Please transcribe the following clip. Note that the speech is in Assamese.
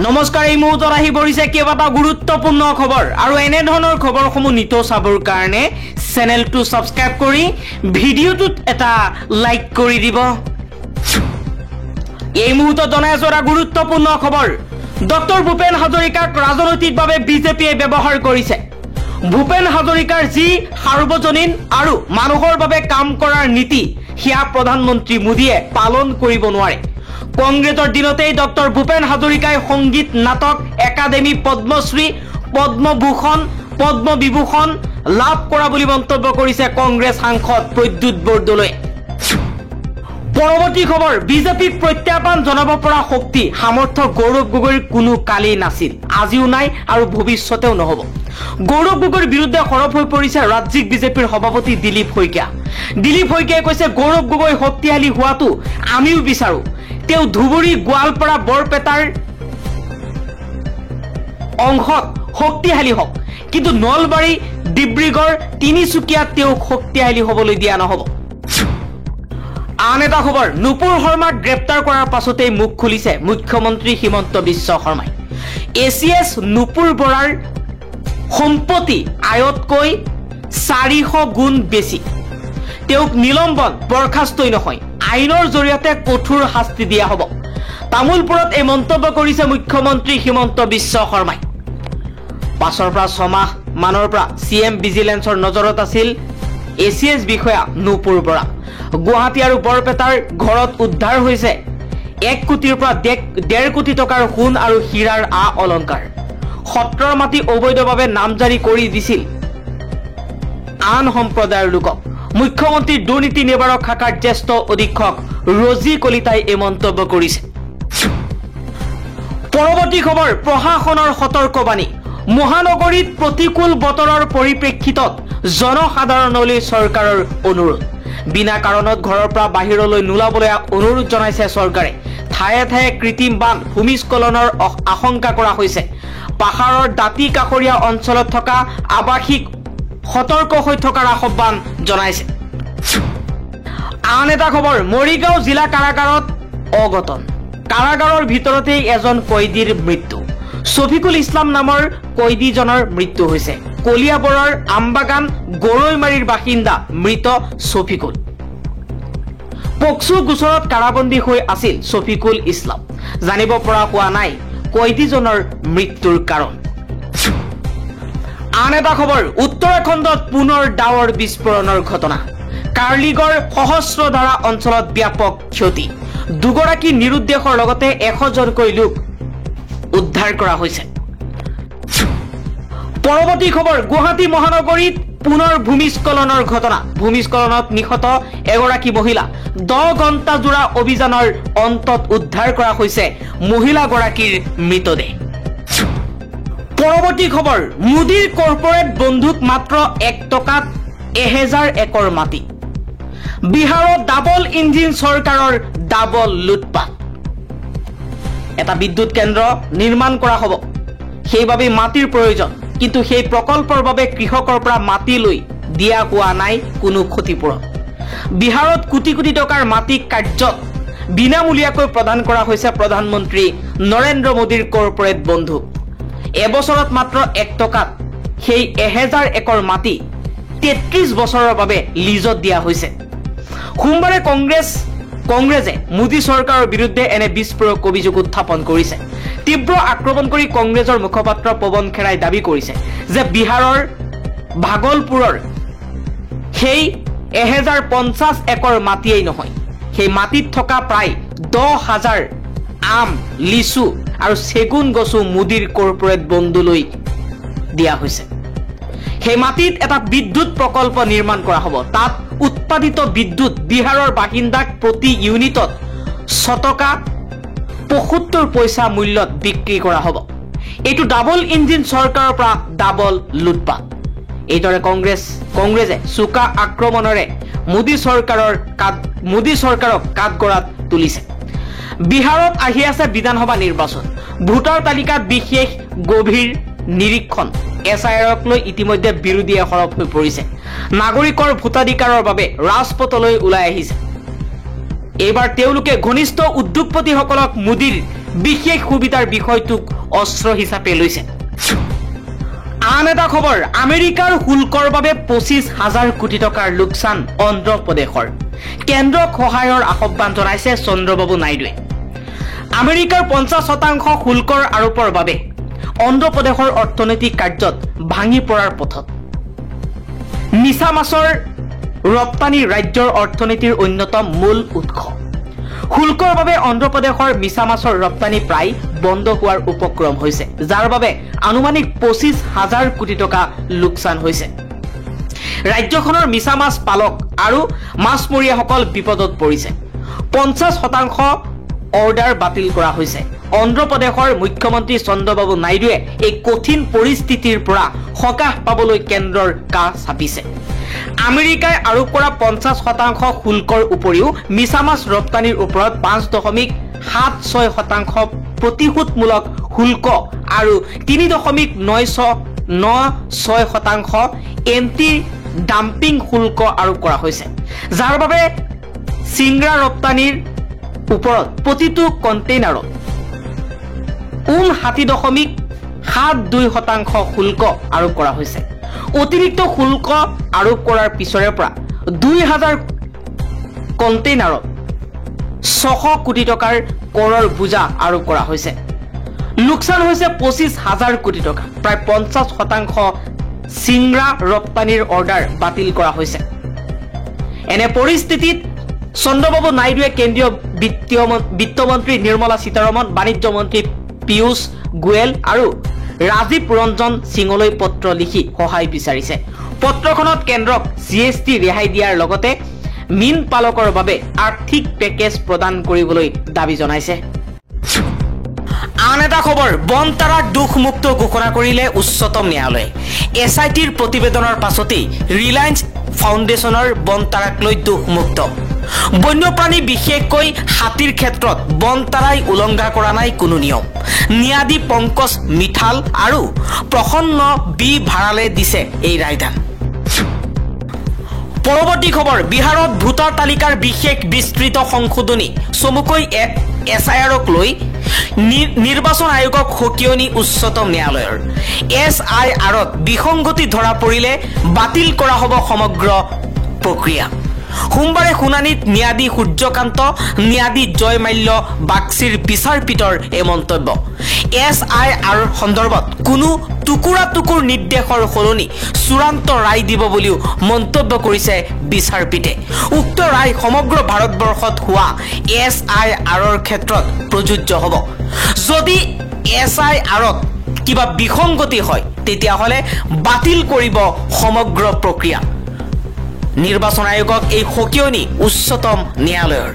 নমস্কাৰ, এই মুহূৰ্তত আহি পৰিছে কেইবাটা গুৰুত্বপূৰ্ণ খবৰ আৰু এনে ধৰণৰ খবৰসমূহ নিতৌ চাবৰ কাৰণে চেনেলটো সাবস্ক্ৰাইব কৰি ভিডিঅ'টোত এটা লাইক কৰি দিব। এই মুহূৰ্তত জনাই আছো এটা গুৰুত্বপূৰ্ণ খবৰ। ডক্টৰ ভূপেন হাজৰিকাক ৰাজনৈতিকভাৱে বিজেপিয়ে ব্যৱহাৰ কৰিছে। ভূপেন হাজৰিকাৰ যি সাৰ্বজনীন আৰু মানুহৰ বাবে কাম কৰাৰ নীতি সেয়া প্ৰধানমন্ত্ৰী মোদীয়ে পালন কৰিব নোৱাৰে। কংগ্ৰেছৰ দিনতেই ডক্টৰ ভূপেন হাজৰিকাই সংগীত নাটক একাডেমী পদ্মশ্ৰী পদ্মভূষণ পদ্মবিভূষণ লাভ কৰা বুলি মন্তব্য কৰিছে কংগ্ৰেছ সাংসদ প্ৰদ্যুৎ বৰদলৈ। পৰৱৰ্তী খবৰ, বিজেপিক প্ৰত্যাহ্বান জনাব পৰা শক্তি সামৰ্থ্য গৌৰৱ গগৈৰ কোনো কালি নাছিল, আজিও নাই আৰু ভৱিষ্যতেও নহব। গৌৰৱ গগৈৰ বিৰুদ্ধে সৰব হৈ পৰিছে ৰাজ্যিক বিজেপিৰ সভাপতি দিলীপ শইকীয়া। দিলীপ শইকীয়াই কৈছে গৌৰৱ গগৈ শক্তিশালী হোৱাটো আমিও বিচাৰো। তেওঁ ধুবুৰী গোৱালপাৰা বৰপেটাৰ অংশত শক্তিশালী হওক, কিন্তু নলবাৰী ডিব্ৰুগড় তিনিচুকীয়াত তেওঁক শক্তিশালী হবলৈ দিয়া নহব। আন এটা খবৰ, নুপুৰ শৰ্মাক গ্ৰেপ্তাৰ কৰাৰ পাছতেই মুখ খুলিছে মুখ্যমন্ত্ৰী হিমন্ত বিশ্ব শৰ্মাই। এচিএছ নুপুৰ বৰাৰ সম্পত্তি আয়তকৈ 400 গুণ বেছি। তেওঁক নিলম্বন বৰখাস্তই নহয়, আইনৰ জৰিয়তে কঠোৰ শাস্তি দিয়া হ'ব। তামুলপুৰত এই মন্তব্য কৰিছে মুখ্যমন্ত্ৰী হিমন্ত বিশ্ব শৰ্মাই। পাছৰ পৰা 6 মাহ মানৰ পৰা CM ভিজিলেন্সৰ নজৰত আছিল এচিএছ বিষয়া নুপুৰ বৰা। গুৱাহাটী আৰু বৰপেটাৰ ঘৰত উদ্ধাৰ হৈছে 1 কোটিৰ পৰা 1.5 কোটি টকাৰ সোণ আৰু হীৰাৰ অলংকাৰ। সত্ৰৰ মাটি অবৈধভাৱে নামজাৰি কৰি দিছিল আন সম্প্ৰদায়ৰ লোকক। মুখ্যমন্ত্ৰী দুৰ্নীতি নিবাৰক শাখাৰ জ্যেষ্ঠ অধীক্ষক ৰজি কলিতাই এই মন্তব্য কৰিছে। পৰৱৰ্তী খবৰ, প্ৰশাসনৰ সতৰ্কবাণী। মহানগৰীত প্ৰতিকূল বতৰৰ পৰিপ্ৰেক্ষিতত জনসাধাৰণলৈ চৰকাৰৰ অনুৰোধ। বিনা কাৰণত ঘৰৰ পৰা বাহিৰলৈ নোলাবলৈ অনুৰোধ জনাইছে চৰকাৰে। ঠায়ে ঠায়ে কৃত্ৰিম বান ভূমিস্খলনৰ আশংকা কৰা হৈছে। পাহাৰৰ দাঁতি কাষৰীয়া অঞ্চলত থকা আৱাসিক সতৰ্ক হৈ থকাৰ আহ্বান জনাইছে। আন এটা খবৰ, মৰিগাঁও জিলা কাৰাগাৰত অঘটন। কাৰাগাৰৰ ভিতৰতেই এজন কয়দীৰ মৃত্যু। শফিকুল ইছলাম নামৰ কয়দীজনৰ মৃত্যু হৈছে। কলিয়াবৰৰ আমবাগান গৰৈমাৰীৰ বাসিন্দা মৃত শফিকুল। পক্সো গোচৰত কাৰাবন্দী হৈ আছিল শফিকুল ইছলাম। জানিব পৰা হোৱা নাই কয়দীজনৰ মৃত্যুৰ কাৰণ। আন এটা খবৰ, উত্তৰাখণ্ডত পুনৰ ডাৱৰ বিস্ফোৰণৰ ঘটনা। কাৰ্লিগড় সহস্ৰধাৰা অঞ্চলত ব্যাপক ক্ষতি। 2 গৰাকী নিৰুদ্দেশৰ লগতে 100 জনকৈ লোক উদ্ধাৰ কৰা হৈছে। পৰৱৰ্তী খবৰ, গুৱাহাটী মহানগৰীত পুনৰ ভূমিস্খলনৰ ঘটনা। ভূমিস্খলনত নিহত এগৰাকী মহিলা। 10 ঘণ্টা জোৰা অভিযানৰ অন্তত উদ্ধাৰ কৰা হৈছে মহিলাগৰাকীৰ মৃতদেহ। পৰৱৰ্তী খবৰ, মোদীৰ কৰ্পৰেট বন্ধুক মাত্ৰ 1 টকাত 1000 একৰ মাটি। বিহাৰত ডাবল ইঞ্জিন চৰকাৰৰ ডাবল লুটপাট। এটা বিদ্যুৎ কেন্দ্ৰ নিৰ্মাণ কৰা হ'ব, সেইবাবে মাটিৰ প্ৰয়োজন, কিন্তু সেই প্ৰকল্পৰ বাবে কৃষকৰ পৰা মাটি লৈ দিয়া হোৱা নাই কোনো ক্ষতিপূৰণ। বিহাৰত কোটি কোটি টকাৰ মাটি কাৰ্যত বিনামূলীয়াকৈ প্ৰদান কৰা হৈছে প্ৰধানমন্ত্ৰী নৰেন্দ্ৰ মোদীৰ কৰ্পৰেট বন্ধুক। এবছৰত মাত্ৰ 1 টকাত সেই 1000 একৰ মাটি 33 বছৰৰ বাবে লিজত দিয়া হৈছে। সোমবাৰে কংগ্ৰেছে মোদী চৰকাৰৰ বিৰুদ্ধে এনে বিস্ফোৰক অভিযোগ উত্থাপন কৰিছে। তীব্ৰ আক্ৰমণ কৰি কংগ্ৰেছৰ মুখপাত্ৰ পৱন খেৰাই দাবী কৰিছে যে বিহাৰৰ ভাগলপুৰৰ সেই 1050 একৰ মাটিয়েই নহয়, সেই মাটিত থকা প্ৰায় 10,000 আম, লিচু আৰু চেগুন গছো মোদীৰ কৰ্পৰেট বন্ধুলৈ দিয়া হৈছে। সেই মাটিত এটা বিদ্যুৎ প্ৰকল্প নিৰ্মাণ কৰা হ'ব। তাত উৎপাদিত বিদ্যুৎ বিহাৰৰ বাসিন্দাক প্ৰতি ইউনিটত 6 টকা 75 পইচা মূল্যত বিক্ৰী কৰা হ'ব। এইটো ডাবল ইঞ্জিন চৰকাৰৰ পৰা ডাবল লুটপাট। এইদৰে কংগ্ৰেছে চোকা আক্ৰমণেৰে মোদী চৰকাৰক কাঠগড়াত তুলিছে। বিহাৰত আহি আছে বিধানসভা নিৰ্বাচন। ভোটাৰ তালিকাত বিশেষ গভীৰ নিৰীক্ষণ। SIRক লৈ ইতিমধ্যে বিৰোধীয়ে সৰব হৈ পৰিছে। নাগৰিকৰ ভোটাধিকাৰৰ বাবে ৰাজপথলৈ ওলাই আহিছে। এইবাৰ তেওঁলোকে ঘনিষ্ঠ উদ্যোগপতিসকলক মোদীৰ বিশেষ সুবিধাৰ বিষয়টোক অস্ত্ৰ হিচাপে লৈছে। আন এটা খবৰ, আমেৰিকাৰ শুল্কৰ বাবে 25,000 কোটি টকাৰ লোকচান অন্ধ্ৰ প্ৰদেশৰ। কেন্দ্ৰক সহায়ৰ আহ্বান জনাইছে চন্দ্ৰবাবু নাইডুৱে। আমেৰিকাৰ 50% শুল্কৰ আৰোপৰ বাবে অন্ধ্ৰ প্ৰদেশৰ অৰ্থনৈতিক কাৰ্যত ভাঙি পৰাৰ পথত। মিছা মাছৰ ৰপ্তানি ৰাজ্যৰ অৰ্থনীতিৰ অন্যতম মূল উৎস। শুল্কৰ বাবে অন্ধ্ৰ প্ৰদেশৰ মিছা মাছৰ ৰপ্তানি প্ৰায় বন্ধ হোৱাৰ উপক্ৰম হৈছে, যাৰ বাবে আনুমানিক 25,000 কোটি টকা লোকচান হৈছে। ৰাজ্যখনৰ মিছা মাছ পালক আৰু মাছমৰীয়াসকল বিপদত পৰিছে। 50% অৰ্ডাৰ বাতিল কৰা হৈছে। অন্ধ্ৰ প্ৰদেশৰ মুখ্যমন্ত্ৰী চন্দ্ৰবাবু নাইডুৱে এই কঠিন পৰিস্থিতিৰ পৰা সকাহ পাবলৈ কেন্দ্ৰৰ কাষ চাপিছে। আমেৰিকাই আৰোপ কৰা 50% শুল্কৰ উপৰিও মিছা মাছ ৰপ্তানিৰ ওপৰত 5.76% প্ৰতিশোধমূলক শুল্ক আৰু 3.96% এণ্টি ডাম্পিং শুল্ক আৰোপ কৰা হৈছে, যাৰ বাবে চিংৰা ৰপ্তানিৰ ওপৰত প্ৰতিটো কণ্টেইনাৰত 59.72% শুল্ক আৰোপ কৰা হৈছে। অতিৰিক্ত শুল্ক আৰোপ কৰাৰ পিছৰে পৰা 2,000 কণ্টেইনাৰত 600 কোটি টকাৰ কৰৰ বোজা আৰোপ কৰা হৈছে। লোকচান হৈছে 25,000 কোটি টকা। প্ৰায় 50% চিংৰা ৰপ্তানিৰ অৰ্ডাৰ বাতিল কৰা হৈছে। এনে পৰিস্থিতিত চন্দ্ৰবাবু নাইডুৱে কেন্দ্ৰীয় বিত্তমন্ত্ৰী নিৰ্মলা সীতাৰমণ, বাণিজ্য মন্ত্ৰী পীয়ূষ গোয়েল আৰু ৰাজীৱ ৰঞ্জন সিঙলৈ পত্ৰ লিখি সহায় বিচাৰিছে। পত্ৰখনত কেন্দ্ৰক GST ৰেহাই দিয়াৰ লগতে মীন পালকৰ বাবে আৰ্থিক পেকেজ প্ৰদান কৰিবলৈ দাবী জনাইছে। আন এটা খবৰ, বনতাৰাক দোষমুক্ত ঘোষণা কৰিলে উচ্চতম ন্যায়ালয়ে। SITৰ প্ৰতিবেদনৰ পাছতেই ৰিলায়েন্স ফাউণ্ডেশ্যনৰ বনতাৰাক লৈ দোষমুক্ত। বন্যপ্ৰাণী বিশেষকৈ হাতীৰ ক্ষেত্ৰত বনতাৰাই উলংঘা কৰা নাই কোনো নিয়ম। ন্যায়াধী পংকজ মিঠাল আৰু প্ৰসন্ন বি ভাৰালে দিছে এই ৰায়দান। পৰৱৰ্তী খবৰ, বিহাৰত ভোটাৰ তালিকাৰ বিশেষ বিস্তৃত সংশোধনী চমুকৈ SIRক লৈ নিৰ্বাচন আয়োগক সকিয়নি উচ্চতম ন্যায়ালয়ৰ। SIRত বিসংগতি ধৰা পৰিলে বাতিল কৰা হ'ব সমগ্ৰ প্ৰক্ৰিয়া। সোমবাৰে শুনানিত ন্যায়াধী সূৰ্যকান্ত, ন্যায়াধী জয় মাল্য বাগচীৰ বিচাৰপীঠৰ এই মন্তব্য। SIR সন্দৰ্ভত কোনো টুকুৰা নিৰ্দেশৰ সলনি চূড়ান্ত ৰায় দিব বুলিও মন্তব্য কৰিছে বিচাৰপীঠে। উক্ত ৰায় সমগ্ৰ ভাৰতবৰ্ষত হোৱা SIRৰ ক্ষেত্ৰত প্ৰযোজ্য হ'ব। যদি SIRত কিবা বিসংগতি হয় তেতিয়াহ'লে বাতিল কৰিব সমগ্ৰ প্ৰক্ৰিয়া। নিৰ্বাচন আয়োগক এই সকিয়নি উচ্চতম ন্যায়ালয়ৰ।